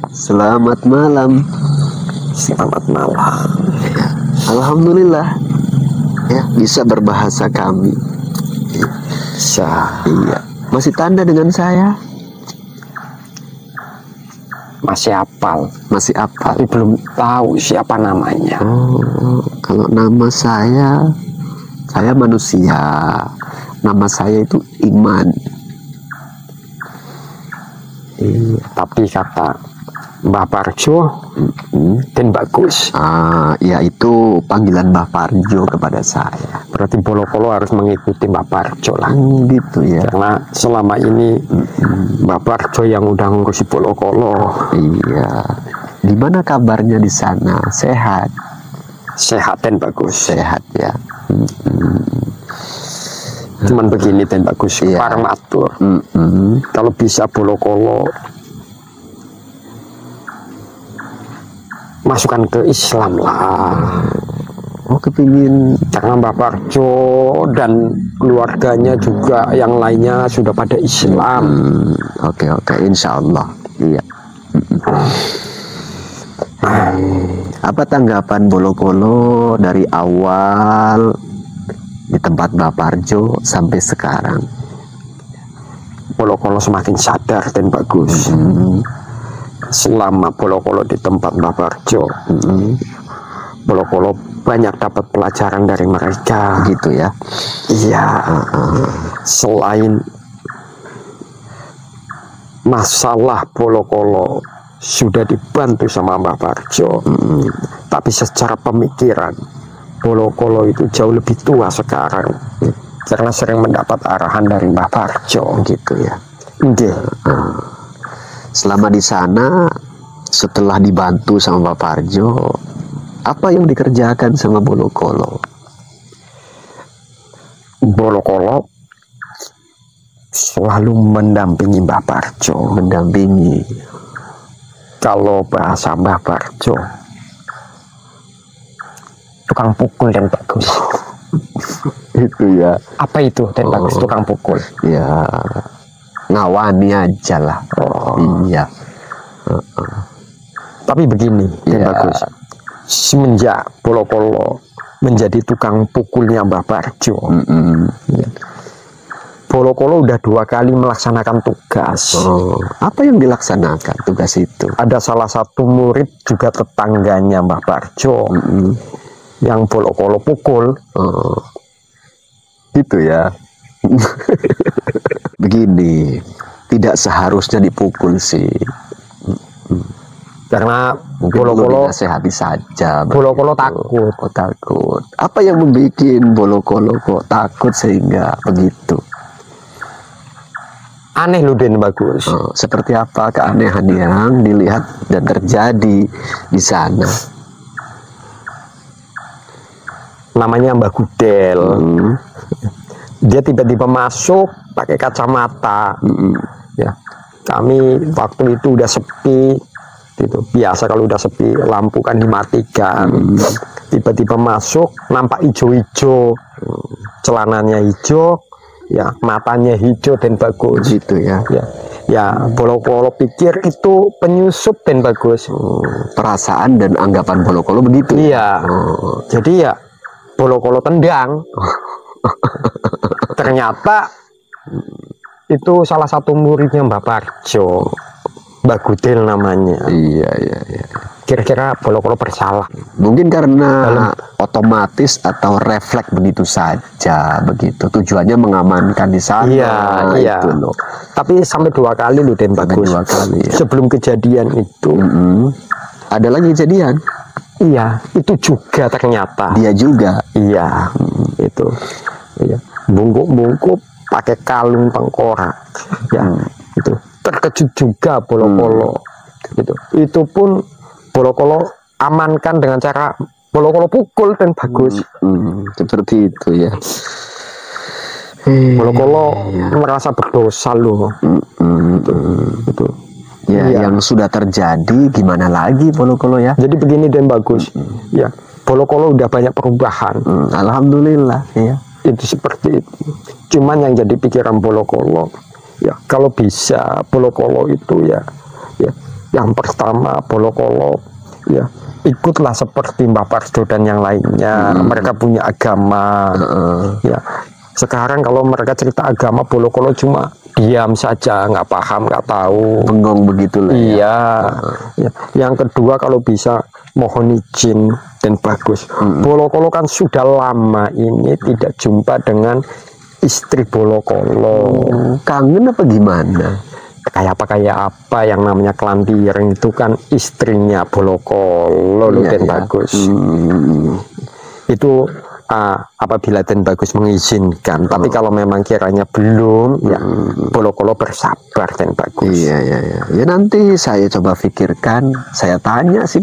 Selamat malam. Selamat malam. Alhamdulillah ya bisa berbahasa kami. Iya. Masih tanda dengan saya? Masih hafal. Masih apa? Tapi belum tahu siapa namanya. Oh, kalau nama saya manusia. Nama saya itu Iman. Iya. Tapi kata Mbah Parjo dan bagus. Ya itu panggilan Mbah Parjo kepada saya. Berarti Bolokolo harus mengikuti Mbah Parjo lah. Gitu ya. Karena selama ini Mbah Parjo yang udah ngurusi Bolokolo. Iya. Gimana kabarnya di sana? Sehat? Sehat dan bagus. Sehat ya. Cuman begini dan bagus. Iya. Parmatur. Kalau bisa Bolokolo masukkan ke Islam lah. Oh, kepingin. Karena Mbah Parjo dan keluarganya juga yang lainnya sudah pada Islam. Oke, insya Allah. Iya. Apa tanggapan Bolokolo dari awal di tempat Mbah Parjo sampai sekarang? Bolokolo semakin sadar dan bagus. Selama Bolokolo di tempat Mbah Parjo, Bolokolo banyak dapat pelajaran dari mereka. Gitu ya. Iya. Selain masalah Bolokolo sudah dibantu sama Mbah Parjo, tapi secara pemikiran Bolokolo itu jauh lebih tua sekarang karena sering mendapat arahan dari Mbah Parjo. Gitu ya. Nggih. Selama di sana, setelah dibantu sama Mbah Parjo, apa yang dikerjakan sama Bolokolo? Bolokolo selalu mendampingi Mbah Parjo. Mendampingi. Kalau bahasa Mbah Parjo, tukang pukul dan bagus. Itu ya. Apa itu dan bagus tukang pukul? Ya, ngawani aja lah. Iya. Tapi begini dan Ya. bagus. Semenjak Bolokolo menjadi tukang pukulnya Mbah Parjo, Bolokolo udah 2 kali melaksanakan tugas. Apa yang dilaksanakan tugas itu? Ada salah satu murid juga tetangganya Mbah Parjo yang Bolokolo pukul. Gitu ya. Begini, tidak seharusnya dipukul sih. Karena Mungkin Bolokolo dinasehati saja. Bolokolo begitu. takut. Oh, takut. Apa yang membuat Bolokolo kok takut sehingga begitu? Aneh lu Den bagus. Seperti apa keanehan yang dilihat dan terjadi di sana? Namanya Mbah Gudel. Dia tiba-tiba masuk pakai kacamata. Ya, kami waktu itu udah sepi. Gitu. Biasa kalau udah sepi lampu kan dimatikan. Tiba-tiba masuk nampak hijau-hijau. Celananya hijau, ya matanya hijau dan bagus. Gitu ya. Ya, Bolokolo pikir itu penyusup dan bagus. Perasaan dan anggapan Bolokolo begitu. Iya. Jadi ya Bolokolo tendang. Ternyata itu salah satu muridnya Mbah Parjo, Mbah Gudel namanya. Iya. Kira-kira Bolokolo bersalah? Mungkin karena otomatis atau refleks begitu saja, begitu. Tujuannya mengamankan di sana. Iya. Itu loh. Tapi sampai 2 kali loh Den bagus. 2 kali ya. Sebelum kejadian itu. Ada lagi kejadian. Iya, itu juga ternyata. Dia juga. Iya, itu. Iya. Bungkuk-bungkuk pakai kalung tengkorak. Ya, itu. Terkejut juga Bolokolo. Gitu. Itu pun Bolokolo amankan dengan cara Bolokolo pukul dan bagus. Seperti itu ya. Bolokolo merasa berdosa loh. Itu. Ya, Iya. yang sudah terjadi gimana lagi Bolokolo ya. Jadi begini dan bagus. Ya, Bolokolo udah banyak perubahan. Alhamdulillah ya. itu seperti itu. Cuman yang jadi pikiran Bolokolo, ya kalau bisa Bolokolo itu ya yang pertama Bolokolo ya ikutlah seperti Mbah Parjo dan yang lainnya. Mereka punya agama. Ya sekarang kalau mereka cerita agama, Bolokolo cuma diam saja, nggak paham, nggak tahu, bengong begitu lah. Iya. Ya. Yang kedua kalau bisa mohon izin dan bagus. Bolokolo kan sudah lama ini tidak jumpa dengan istri Bolokolo. Kangen apa gimana? Kayak apa yang namanya Klanti Ireng itu kan istrinya Bolokolo, Den Bagus. Itu apabila Den Bagus mengizinkan, tapi kalau memang kiranya belum, ya Bolokolo bersabar, Den Bagus. Iya. Ya nanti saya coba pikirkan, saya tanya sih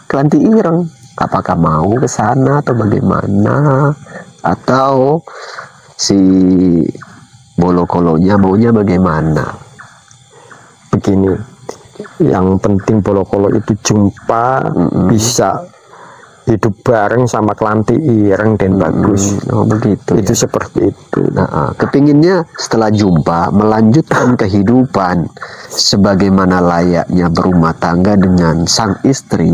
Klanti Ireng, apakah mau ke sana atau bagaimana, atau si Bolokolonya maunya bagaimana. Begini, yang penting Bolokolo itu jumpa, bisa hidup bareng sama Klanti Ireng, Den Bagus. Oh begitu. Itu ya? Seperti itu. Kepinginnya setelah jumpa melanjutkan kehidupan sebagaimana layaknya berumah tangga dengan sang istri,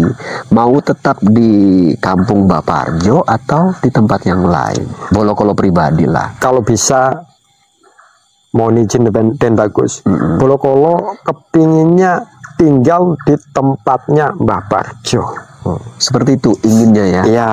mau tetap di kampung Mbah Parjo atau di tempat yang lain. Bolokolo pribadi lah. Kalau bisa mohon izin Den Bagus, Bolokolo kepinginnya tinggal di tempatnya Mbah Parjo. Seperti itu inginnya ya. Iya,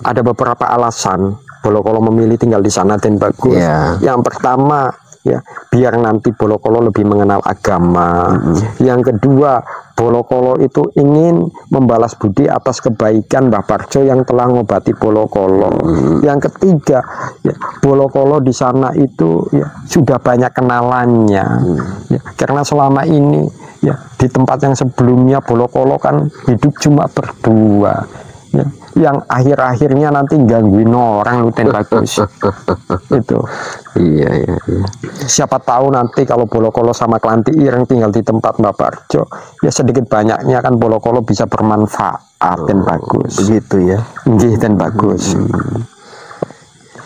ada beberapa alasan Bolokolo memilih tinggal di sana, Den Bagus. Yang pertama, ya biar nanti Bolokolo lebih mengenal agama. Yang kedua, Bolokolo itu ingin membalas budi atas kebaikan Mbah Parjo yang telah ngobati Bolokolo. Yang ketiga, ya Bolokolo di sana itu ya sudah banyak kenalannya. Ya, karena selama ini ya di tempat yang sebelumnya Bolokolo kan hidup cuma berdua, ya, yang akhir-akhirnya nanti gangguin orang, Den Bagus. Itu iya. Siapa tahu nanti kalau Bolokolo sama Klanti Ireng tinggal di tempat Mbah Parjo, ya sedikit banyaknya kan Bolokolo bisa bermanfaat, Den Bagus. Begitu ya. Nggih, Den Bagus.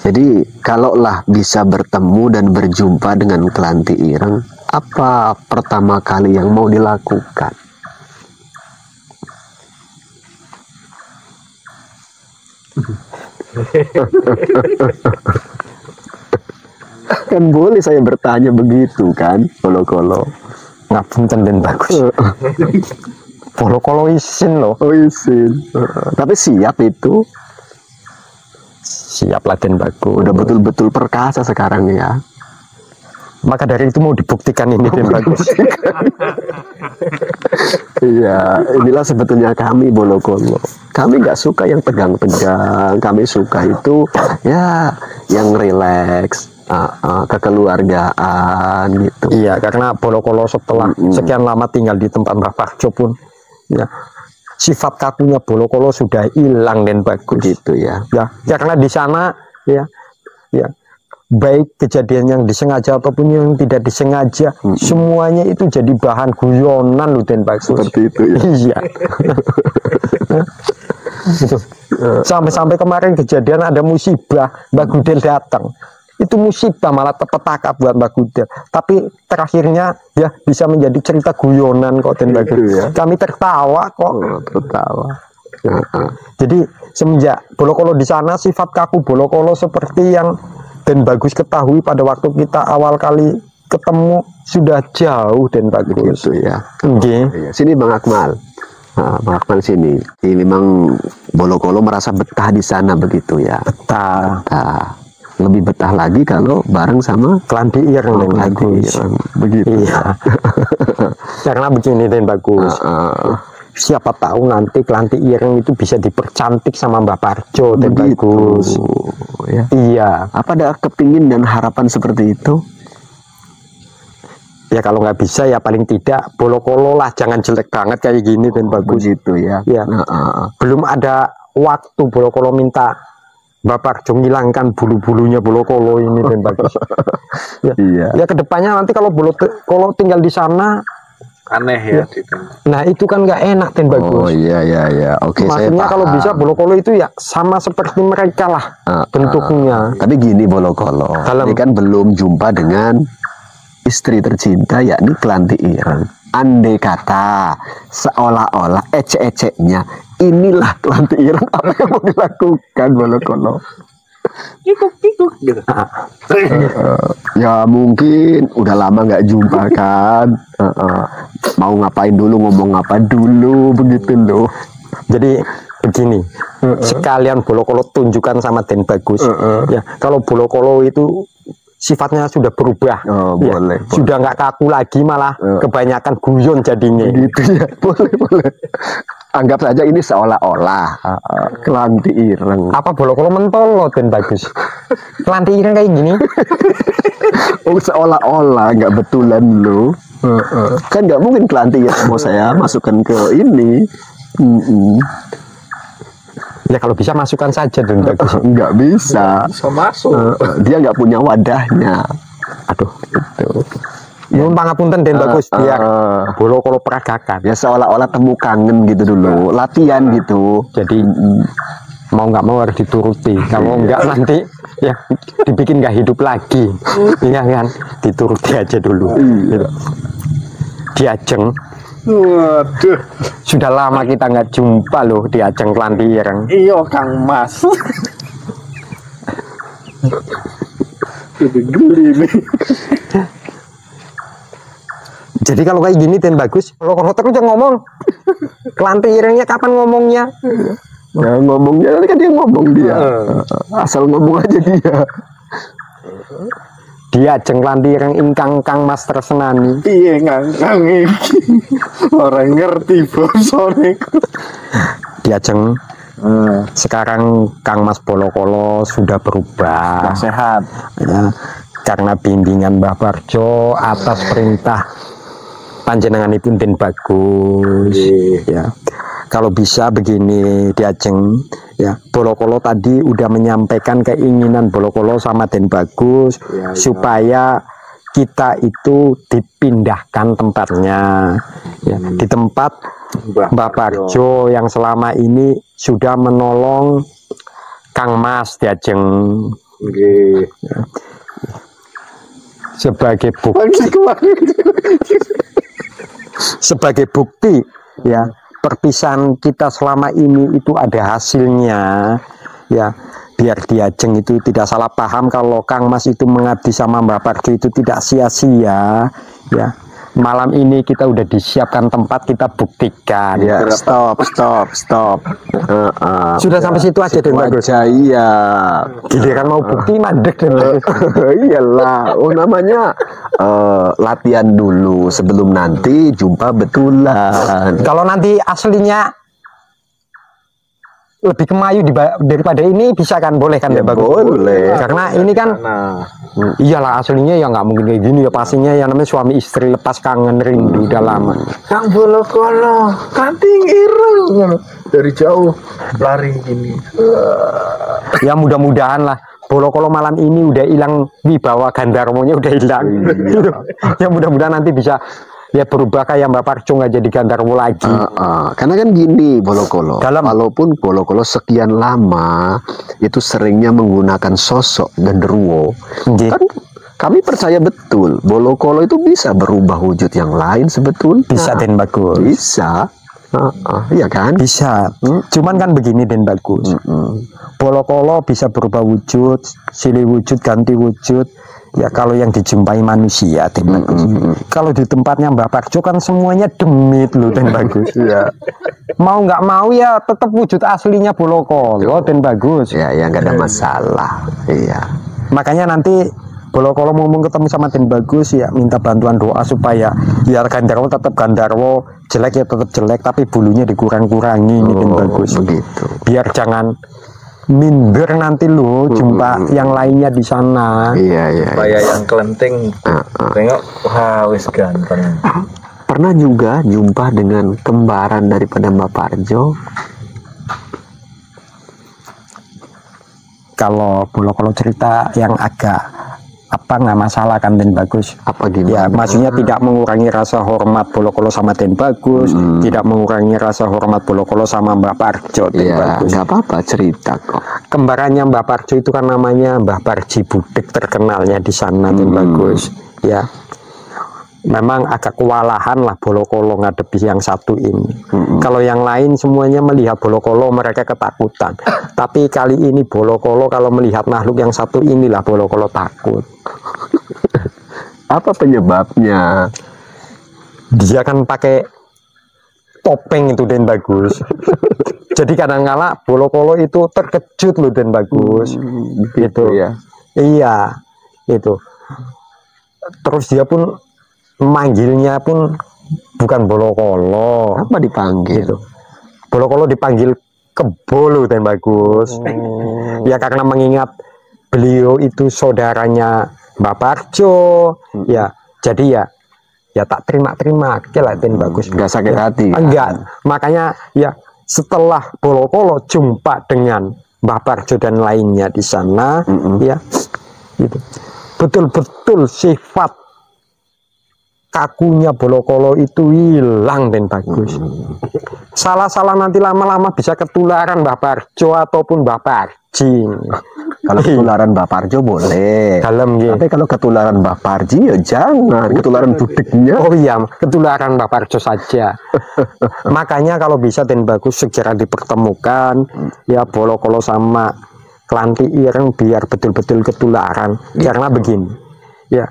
Jadi kalaulah bisa bertemu dan berjumpa dengan Klanti Ireng, apa pertama kali yang mau dilakukan? Kan boleh saya bertanya begitu kan, Bolokolo. Ngapunten, Den Bagus. Bolokolo izin loh. Oh izin. Tapi siap itu. Siap lah, Den Bagus. Udah betul-betul perkasa sekarang ya. Maka dari itu mau dibuktikan ini, Den Bagus. Iya, inilah sebetulnya kami Bolokolo. Kami nggak suka yang tegang-tegang. Kami suka itu ya yang rileks, kekeluargaan gitu. Iya, karena Bolokolo setelah sekian lama tinggal di tempat Mbah Parjo pun, ya sifat kakunya Bolokolo sudah hilang, Den Bagus. Gitu ya. Ya, karena di sana ya baik kejadian yang disengaja ataupun yang tidak disengaja, semuanya itu jadi bahan guyonan loh, Den Bagus. Seperti itu ya. Iya. Sampai-sampai kemarin kejadian ada musibah, Mbak Gudel datang. Itu musibah, malah petaka buat Mbak Gudel. Tapi terakhirnya ya bisa menjadi cerita guyonan kok, Den Bagus. Ya. Kami tertawa kok. Tertawa. Jadi semenjak Bolokolo di sana, sifat kaku Bolokolo seperti yang Den Bagus ketahui pada waktu kita awal kali ketemu sudah jauh, Den Bagus. Gitu ya. Okay. Sini Bang Akmal. Bang Akmal sini. Ini memang Bolokolo merasa betah di sana begitu ya. Betah. Lebih betah lagi kalau bareng sama Klanti Ireng, Den Bagus. Begitu. Iya. Karena begini, Den Bagus. Siapa tahu nanti Klanti Ireng itu bisa dipercantik sama Mbah Parjo, Den Bagus. Ya. Iya. Apa ada kepingin dan harapan seperti itu? Ya kalau nggak bisa ya paling tidak Bolokolo lah, jangan jelek banget kayak gini, Den Bagus. Begitu ya. Ya. Belum ada waktu Bolokolo minta Mbah Parjo ngilangkan bulu-bulunya Bolokolo ini, Den Bagus. Ya. Iya. Ya kedepannya nanti kalau Bolokolo tinggal di sana, aneh ya. Nah itu kan nggak enak Den Oh Bagus. iya. Oke, saya Maksudnya kalau paham. bisa Bolokolo itu ya sama seperti mereka lah bentuknya. Tapi gini Bolokolo, Dalam- ini kan belum jumpa dengan istri tercinta yakni Kelanti Ireng. Andai kata seolah-olah ecek-eceknya inilah Kelanti Ireng, apa yang mau dilakukan Bolokolo? Kikuk gitu. Ya mungkin udah lama nggak jumpa kan. Mau ngapain dulu, ngomong apa dulu, begitu loh. Jadi begini, sekalian Bolokolo tunjukkan sama Den Bagus. Ya, kalau Bolokolo itu sifatnya sudah berubah, Oh, ya, boleh. sudah nggak kaku lagi, malah kebanyakan guyon jadinya. Gitu ya, boleh. Anggap saja ini seolah-olah Kelanti Ireng. Apa Bolokolo mentolo Den Bagus? Kelanti Ireng kayak gini. Oh, seolah-olah nggak betulan lo. Kan nggak mungkin Kelanti Ireng mau saya masukkan ke ini. Ya kalau bisa masukkan saja Den Bagus. Nggak bisa. Bisa masuk. Dia nggak punya wadahnya. Aduh, itu. Nyuwun pangapunten Den Bagus, biar Bolokolo peragakan. Ya seolah-olah temu kangen gitu dulu, latihan gitu. Jadi mau nggak mau harus dituruti. Kalau nggak nanti ya dibikin nggak hidup lagi. Iya kan? Dituruti aja dulu. Gitu. Diajeng. Waduh. Sudah lama kita nggak jumpa loh di Ajeng Kelanti Ireng. Iya Kang Mas. Udah geli nih. Jadi kalau kayak gini Den Bagus, kalau terus jangan ngomong. Kelanti Irengnya kapan ngomongnya? Ya ngomongnya nanti kan dia ngomong dia. Asal ngomong aja dia. Dia Ajeng Kelanti Ireng ingkang Kang Mas tresnani. Iya ngangkang iki. Orang ngerti bosone. Di Ajeng sekarang Kang Mas Bolokolo sudah berubah. Sehat. Ya, karena bimbingan Mbah Barjo atas perintah panjenenganipun Den Bagus. Ya. Kalau bisa begini di Ajeng, ya Bolokolo tadi udah menyampaikan keinginan Bolokolo sama Den Bagus supaya kita itu dipindahkan tempatnya, ya, di tempat Mbah Barjo yang selama ini sudah menolong Kang Mas di Ajeng. Ya. Sebagai bukti ya perpisahan kita selama ini itu ada hasilnya, ya biar di Ajeng itu tidak salah paham kalau Kang Mas itu mengabdi sama Mbak Barjo itu tidak sia-sia, ya. Malam ini kita udah disiapkan tempat, kita buktikan. Ya, stop. Sudah sampai situ aja Den Bagus. Aja, iya. Giliran mau bukti mandek Den Bagus. Iyalah, namanya latihan dulu sebelum nanti jumpa betulan. Kalau nanti aslinya lebih kemayu daripada ini bisa kan, boleh kan Ya, Den Bagus? boleh. Karena ini kan iyalah aslinya ya nggak mungkin kayak gini ya, pastinya yang namanya suami istri lepas kangen rindu udah lama. Kang Bolokolo, Kanting Ireng dari jauh lari gini. Ya mudah-mudahan lah Bolokolo malam ini udah hilang wibawa Gandarwonya, udah hilang. Ya mudah-mudahan nanti bisa ya berubah kayak Mbak Parjo, nggak jadi Gandarwo lagi. Karena kan gini Bolokolo, walaupun Bolokolo sekian lama itu seringnya menggunakan sosok genderuwo, kan kami percaya betul Bolokolo itu bisa berubah wujud yang lain sebetulnya. Bisa Den Bagus. Bisa. Iya kan? Bisa. Cuman kan begini Den Bagus. Bolokolo bisa berubah wujud, silih wujud, ganti wujud. Ya kalau yang dijumpai manusia Den Bagus. Kalau di tempatnya Mbak Parjo kan semuanya demit loh Den Bagus. Iya. Mau nggak mau ya tetap wujud aslinya Bolokolo Den Bagus. Ya nggak ada masalah. Iya. Makanya nanti Bolokolo ngomong ketemu sama Den Bagus ya minta bantuan doa supaya biar Gandarwo tetap Gandarwo, jelek ya tetap jelek tapi bulunya dikurang-kurangi ini Den Bagus. Begitu. Biar jangan minder nanti lo jumpa yang lainnya di sana. Iya. Supaya yang kelenting tengok, wah wis ganteng. Pernah juga jumpa dengan kembaran daripada Mbak Parjo. Kalau Bolokolo cerita yang agak apa nggak masalah kan Den Bagus. Apa gimana? Ya maksudnya tidak mengurangi rasa hormat Bolokolo sama Den Bagus, tidak mengurangi rasa hormat Bolokolo sama Mbah Parjo Den Ya, Bagus. nggak apa-apa, cerita kok. Kembarannya Mbah Parjo itu kan namanya Mbah Parji Budik, terkenalnya di sana Den Bagus. Ya, memang agak kewalahan lah Bolokolo ngadepi yang satu ini. Kalau yang lain semuanya melihat Bolokolo mereka ketakutan. Tapi kali ini Bolokolo kalau melihat makhluk yang satu inilah Bolokolo takut. Apa penyebabnya? Dia kan pakai topeng itu Den Bagus. Jadi kadang-kala Bolokolo itu terkejut loh Den Bagus. Gitu ya. Iya, itu. Terus dia pun manggilnya pun bukan Bolokolo. Apa dipanggil? Gitu. Bolokolo dipanggil Kebo loh Den Bagus. Ya karena mengingat beliau itu saudaranya Mbah Parjo. Ya, jadi ya tak terima lah Den Bagus. Nggak sakit hati kan? Enggak. Makanya ya setelah Bolokolo jumpa dengan Mbah Parjo dan lainnya di sana, ya gitu. Betul-betul sifat kakunya Bolokolo itu hilang Den Bagus. Salah-salah nanti lama-lama bisa ketularan Mbah Parjo ataupun Mbah Parji. Kalau ketularan Mbah Parjo boleh. Dalam gitu. Tapi kalau ketularan Mbah Parji ya jangan. Ketularan budeknya. Oh iya, ketularan Mbah Parjo saja. Makanya kalau bisa Den Bagus segera dipertemukan ya Bolokolo sama Klanti Ireng biar betul-betul ketularan. Karena begini, ya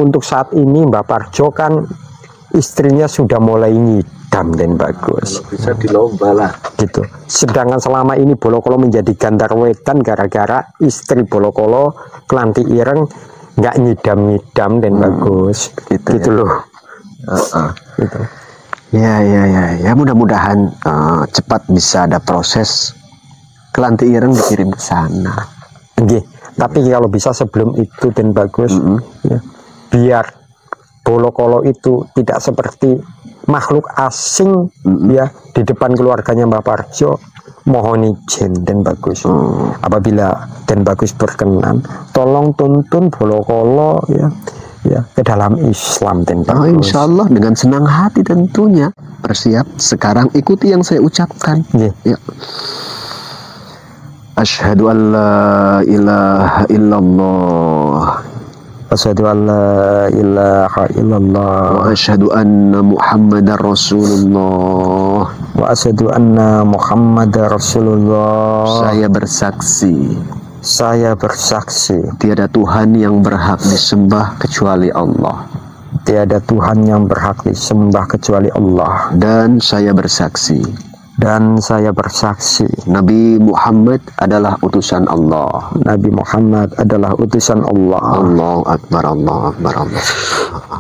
untuk saat ini Mbah Parjo kan istrinya sudah mulai ngidam Den Bagus. Bisa dilomba lah. Gitu. Sedangkan selama ini Bolokolo menjadi gandar wetan gara-gara istri Bolokolo Klanti Ireng nggak nyidam-nyidam Den Bagus. Gitu loh. Gitu. Ya mudah-mudahan cepat bisa ada proses Klanti Ireng dikirim ke sana. Nggih. Tapi kalau bisa sebelum itu Den Bagus, ya, biar Bolokolo itu tidak seperti makhluk asing ya di depan keluarganya Mbah Parjo. Mohon izin Den Bagus, apabila Den Bagus berkenan, tolong tuntun Bolokolo ya ke dalam Islam Den Bagus. Insya Allah dengan senang hati tentunya. Bersiap sekarang, ikuti yang saya ucapkan. Ya. Asyhadu an la ilaha illallah. Asyhadu an la ilaha illallah. Wa asyhadu anna Muhammadar Rasulullah. Wa asyhadu anna Muhammadar Rasulullah. Saya bersaksi tiada Tuhan yang berhak disembah kecuali Allah. Tiada Tuhan yang berhak disembah kecuali Allah. Dan saya bersaksi Nabi Muhammad adalah utusan Allah. Nabi Muhammad adalah utusan Allah. Allahu Akbar, Allahu Akbar, Allah.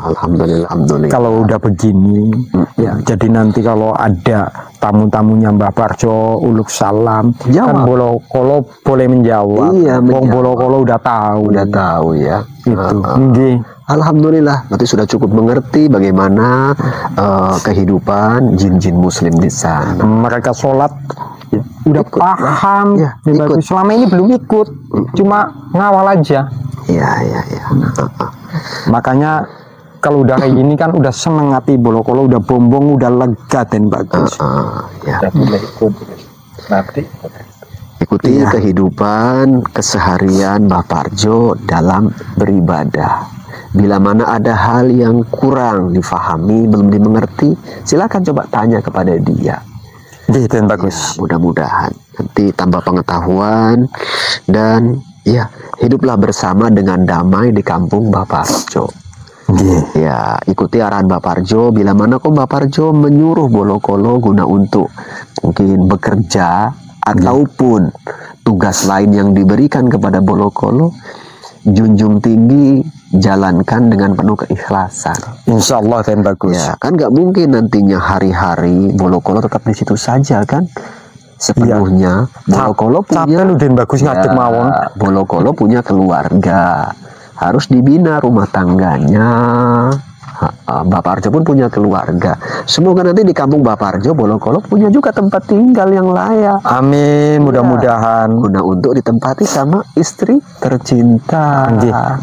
Alhamdulillah. Kalau udah begini, ya jadi nanti kalau ada tamu-tamunya Mbah Parjo uluk salam, kan Bolokolo boleh menjawab. Iya, Bolokolo udah tahu. Ya. Itu. Alhamdulillah, berarti sudah cukup mengerti bagaimana kehidupan jin-jin muslim di sana. Mereka sholat udah ikut, paham, ya, ikut. Selama ini belum ikut, cuma ngawal aja. Iya. Makanya kalau udah kayak gini kan udah seneng hati Bolokolo, udah bombong, udah lega Den Bagus. Ya. Boleh ikut nanti. Ikuti kehidupan keseharian Mbah Parjo dalam beribadah. Bila mana ada hal yang kurang difahami, belum dimengerti, silakan coba tanya kepada dia. Den Bagus. Ya, mudah-mudahan nanti tambah pengetahuan dan ya hiduplah bersama dengan damai di kampung Mbah Parjo. Ya, ikuti arahan Mbah Parjo. Bila mana kok Mbah Parjo menyuruh Bolokolo guna untuk mungkin bekerja ataupun tugas lain yang diberikan kepada Bolokolo, junjung tinggi, jalankan dengan penuh keikhlasan. Insya Allah Den Bagus. Ya, kan nggak mungkin nantinya hari-hari Bolokolo tetap di situ saja kan? Sepenuhnya. Bolokolo punya. Capek Den Bagus ngadep mawon. Bolokolo punya keluarga, harus dibina rumah tangganya, Bapak Arjo pun punya keluarga. Semoga nanti di kampung Bapak Arjo, Bolokolo punya juga tempat tinggal yang layak. Amin, mudah-mudahan. Guna untuk ditempati sama istri tercinta.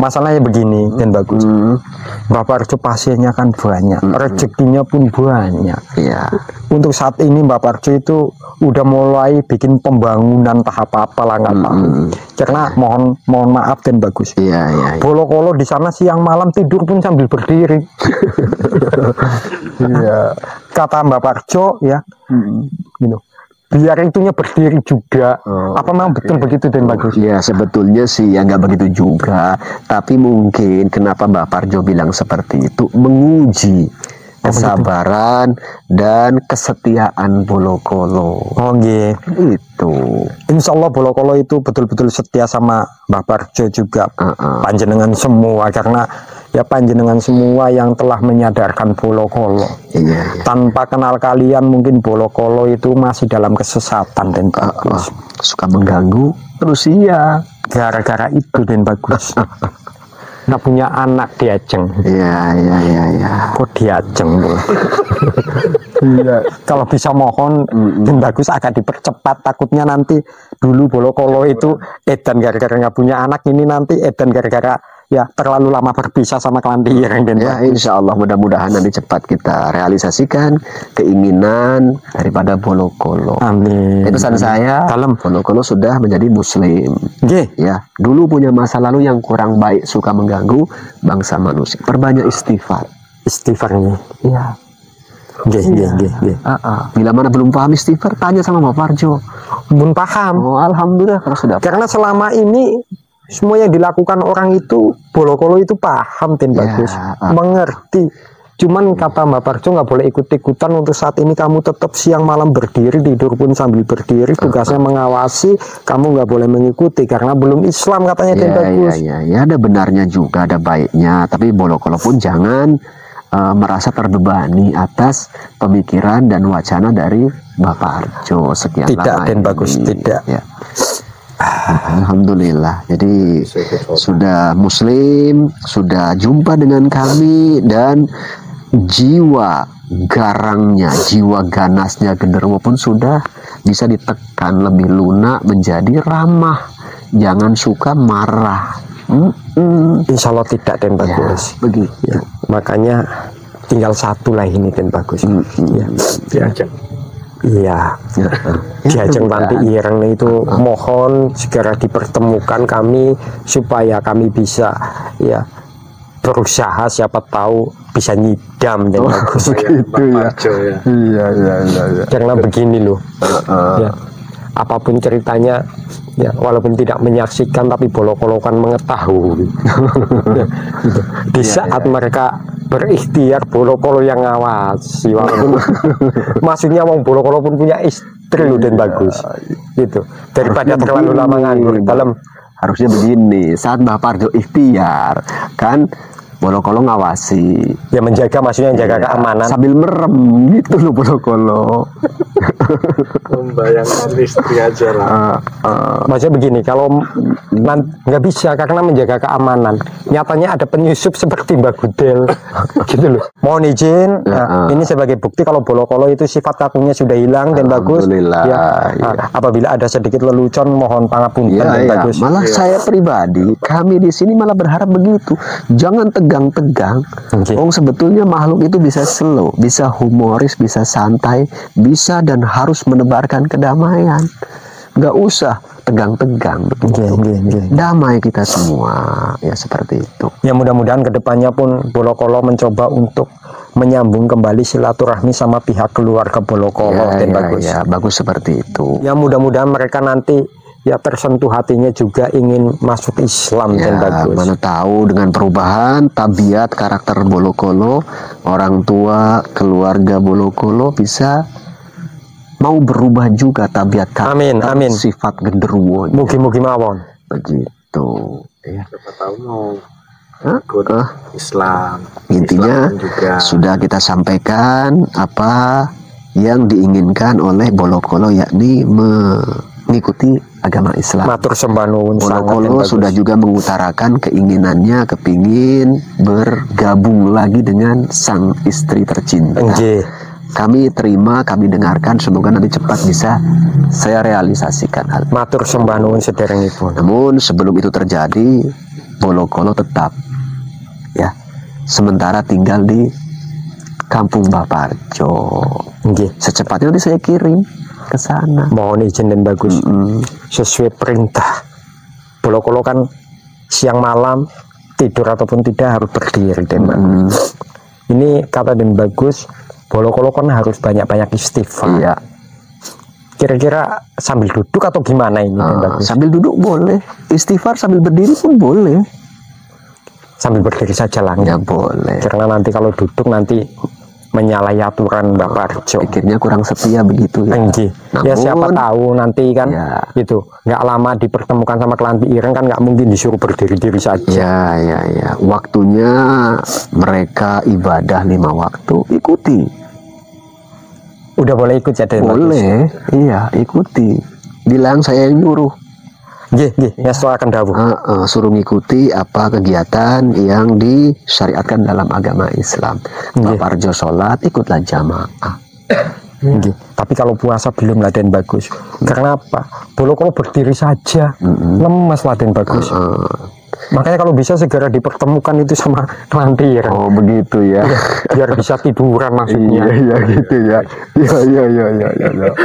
Masalahnya begini dan bagus. Bapak Arjo pasiennya kan banyak, rezekinya pun banyak. Iya. Untuk saat ini Bapak Arjo itu udah mulai bikin pembangunan tahap apa lah nggak tahu. Karena mohon maaf dan bagus. Iya, iya. Bolokolo di sana siang malam tidur pun sambil berdiri. Iya. Kata Mbak Parjo ya, gitu. Biar itunya berdiri juga. Apa memang betul begitu dan bagus? Ya sebetulnya sih ya nggak begitu juga. Tapi mungkin kenapa Mbak Parjo bilang seperti itu, menguji kesabaran dan kesetiaan Bolokolo. Oh gitu. Itu. Insya Allah Bolokolo itu betul-betul setia sama Mbak Parjo juga. Panjenengan semua, karena ya panjenengan semua yang telah menyadarkan Bolokolo. Iya. Tanpa kenal kalian mungkin Bolokolo itu masih dalam kesesatan dan bagus. Suka mengganggu manusia. Gara-gara itu dan bagus. Nggak punya anak diajeng. Iya. Kok diajeng tuh? Iya. Kalau bisa mohon dan bagus agak dipercepat, takutnya nanti dulu Bolokolo itu edan gara-gara nggak punya anak, ini nanti edan gara-gara ya terlalu lama berpisah sama kelantiran dan ya insya Allah mudah-mudahan nanti cepat kita realisasikan keinginan daripada Bolokolo. Amin. Pesan saya, Bolokolo sudah menjadi muslim. Ya, dulu punya masa lalu yang kurang baik, suka mengganggu bangsa manusia. Perbanyak istighfar. Istighfarnya. Iya. Bila mana belum paham istighfar, tanya sama Bapak Parjo. Belum paham. Oh, alhamdulillah kalau sudah. Karena selama ini semua yang dilakukan orang itu Bolokolo itu paham dan bagus, mengerti. Cuman kata Mbak Parjo nggak boleh ikut-ikutan. Untuk saat ini kamu tetap siang malam berdiri, tidur pun sambil berdiri. Tugasnya mengawasi, kamu nggak boleh mengikuti karena belum Islam katanya dan bagus. Ya, ada benarnya juga, ada baiknya. Tapi Bolokolo pun jangan merasa terbebani atas pemikiran dan wacana dari Bapak Arjo sekian tidak lama dan ini. Bagus tidak Ya. Alhamdulillah, jadi sudah muslim, sudah jumpa dengan kami, dan jiwa garangnya, jiwa ganasnya genderuwo pun sudah bisa ditekan lebih lunak menjadi ramah, jangan suka marah. Insya Allah tidak dan bagus. Ya, begitu. Ya, makanya tinggal satu lah ini dan bagus. Iya, diajeng nanti ireng itu mohon segera dipertemukan kami supaya kami bisa ya berusaha, siapa tahu bisa nyidam dan bagus gitu ya. Iya. Karena begini loh, ya, apapun ceritanya ya, walaupun tidak menyaksikan tapi Bolokolo kan mengetahui. Di saat mereka berikhtiar, Bolokolo yang ngawasi. Walaupun maksudnya wong Bolokolo pun punya istri loh dan bagus gitu. Daripada terlalu lama nganggur dalam. Harusnya begini, saat Bapak Parjo ikhtiar kan Bolokolo ngawasi, ya menjaga, maksudnya menjaga keamanan sambil merem gitu loh Bolokolo. Membayangkan istri aja lah. Maksudnya begini, kalau nggak bisa karena menjaga keamanan, nyatanya ada penyusup seperti Mbak Gudel gitu loh. Mohon izin, ini sebagai bukti kalau Bolokolo itu sifat kakunya sudah hilang dan bagus. Ya, apabila ada sedikit lelucon, mohon pangapunten dan bagus. Malah saya pribadi, kami di sini malah berharap begitu. Jangan tegang-tegang. Oh, sebetulnya makhluk itu bisa slow, bisa humoris, bisa santai, bisa dan harus menebarkan kedamaian. Nggak usah tegang-tegang. Damai kita semua, ya seperti itu. Ya mudah-mudahan kedepannya pun Bolokolo mencoba untuk menyambung kembali silaturahmi sama pihak keluarga Bolokolo dan bagus. Ya, bagus seperti itu. Ya mudah-mudahan mereka nanti ya tersentuh hatinya juga ingin masuk Islam dan bagus. Mana tahu dengan perubahan tabiat karakter Bolokolo, orang tua keluarga Bolokolo bisa mau berubah juga tabiat karakter, amin. Sifat genderuwo. Mugi-mugi mawon. Begitu. Ya. Siapa tahu mau ikut Islam. Intinya Islam juga. Sudah kita sampaikan apa yang diinginkan oleh Bolokolo, yakni mengikuti agama Islam. Matur sembah nuwun Bolo sangat Den Kolo Bagus. sudah juga mengutarakan keinginannya, kepingin bergabung lagi dengan sang istri tercinta. Nggih. Kami terima, kami dengarkan, semoga nanti cepat bisa saya realisasikan hal. Matur sembah nuwun sederengipun. Namun sebelum itu terjadi, Bolo Kolo tetap ya sementara tinggal di Kampung Baparjo. Nggih. Secepatnya nanti saya kirim ke sana. Mohon izin Den Bagus. Sesuai perintah. Bolo Kolo kan siang malam tidur ataupun tidak harus berdiri Den Bagus. Ini kata Den Bagus, Bolo Kolo kan harus banyak-banyak istighfar. Iya. Kira-kira sambil duduk atau gimana ini Den Bagus? Sambil duduk boleh, istighfar sambil berdiri pun boleh. Sambil berdiri saja lah. Ya boleh. Karena nanti kalau duduk nanti menyalahi aturan Bapak Arjo. Pikirnya kurang setia begitu ya. Nggih. Ya siapa tahu nanti kan Ya. gitu nggak lama dipertemukan sama Kelanti Ireng kan nggak mungkin disuruh berdiri-diri saja. Ya. Waktunya mereka ibadah 5 waktu, ikuti. Udah boleh ikut ya Den Bagus? Boleh, iya ikuti. Bilang saya yang nyuruh. Nggih, ya setelah akan dawuh. Suruh ngikuti apa kegiatan yang disyariatkan dalam agama Islam. Bapak Arjo sholat, ikutlah jamaah. Nggih. Tapi kalau puasa belum lah Den Bagus. Karena apa? Bolo Kolo berdiri saja. Lemes lah Den Bagus. Makanya kalau bisa segera dipertemukan itu sama Kelanti Ireng. Oh begitu ya. Biar bisa tiduran maksudnya. Iya gitu ya. Iya.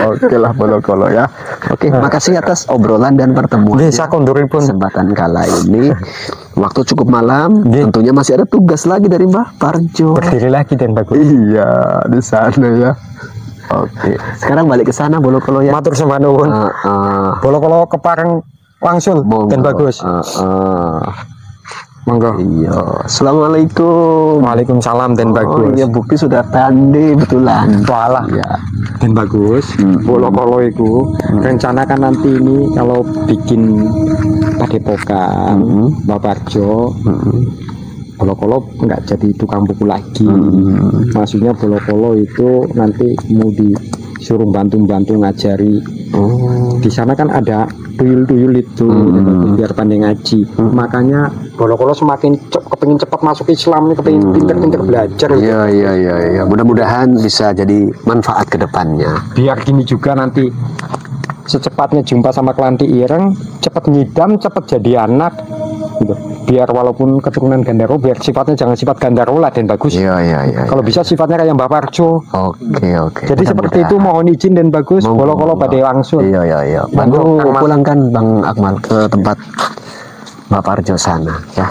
Oke lah Bolo Kolo ya. Oke, makasih atas obrolan dan pertemuan. Nggih, sakonduripun. Kesempatan kala ini waktu cukup malam, tentunya masih ada tugas lagi dari Mbah Parjo. Berdiri lagi Den Bagus. Iya, di sana ya. Oke, sekarang balik ke sana Bolo Kolo ya. Matur sembah nuwun. Bolo Kolo kepareng wangsul Den Bagus. Monggo. Iya. Assalamualaikum. Waalaikumsalam Den Oh Bagus. iya, bukti sudah tande betulan. Walah. Iya. Den Bagus, Bolo Kolo itu rencana kan nanti ini kalau bikin padepokan Bapak Arjo, Bolo Kolo nggak jadi tukang buku lagi. Maksudnya Bolo Kolo itu nanti mau disuruh bantu-bantu ngajari. Di sana kan ada tuyul-tuyul itu biar pandai ngaji. Makanya Bolo Kolo semakin kepengin cepat masuk Islam nih, kepengin pinter-pinter belajar. Iya. Mudah-mudahan bisa jadi manfaat ke depannya. Biar gini juga nanti secepatnya jumpa sama Kelanti Ireng, cepat ngidam, cepat jadi anak gitu. Biar walaupun keturunan Gandaro, biar sifatnya jangan sifat Gandaro lah Den Bagus. Iya. Kalau bisa sifatnya kayak Mbak Parjo. Oke. Jadi seperti itu, mohon izin Den Bagus. Bolo Kolo pada langsung. Iya. Bantu pulangkan Bang Akmal ke tempat Mbak Parjo sana ya.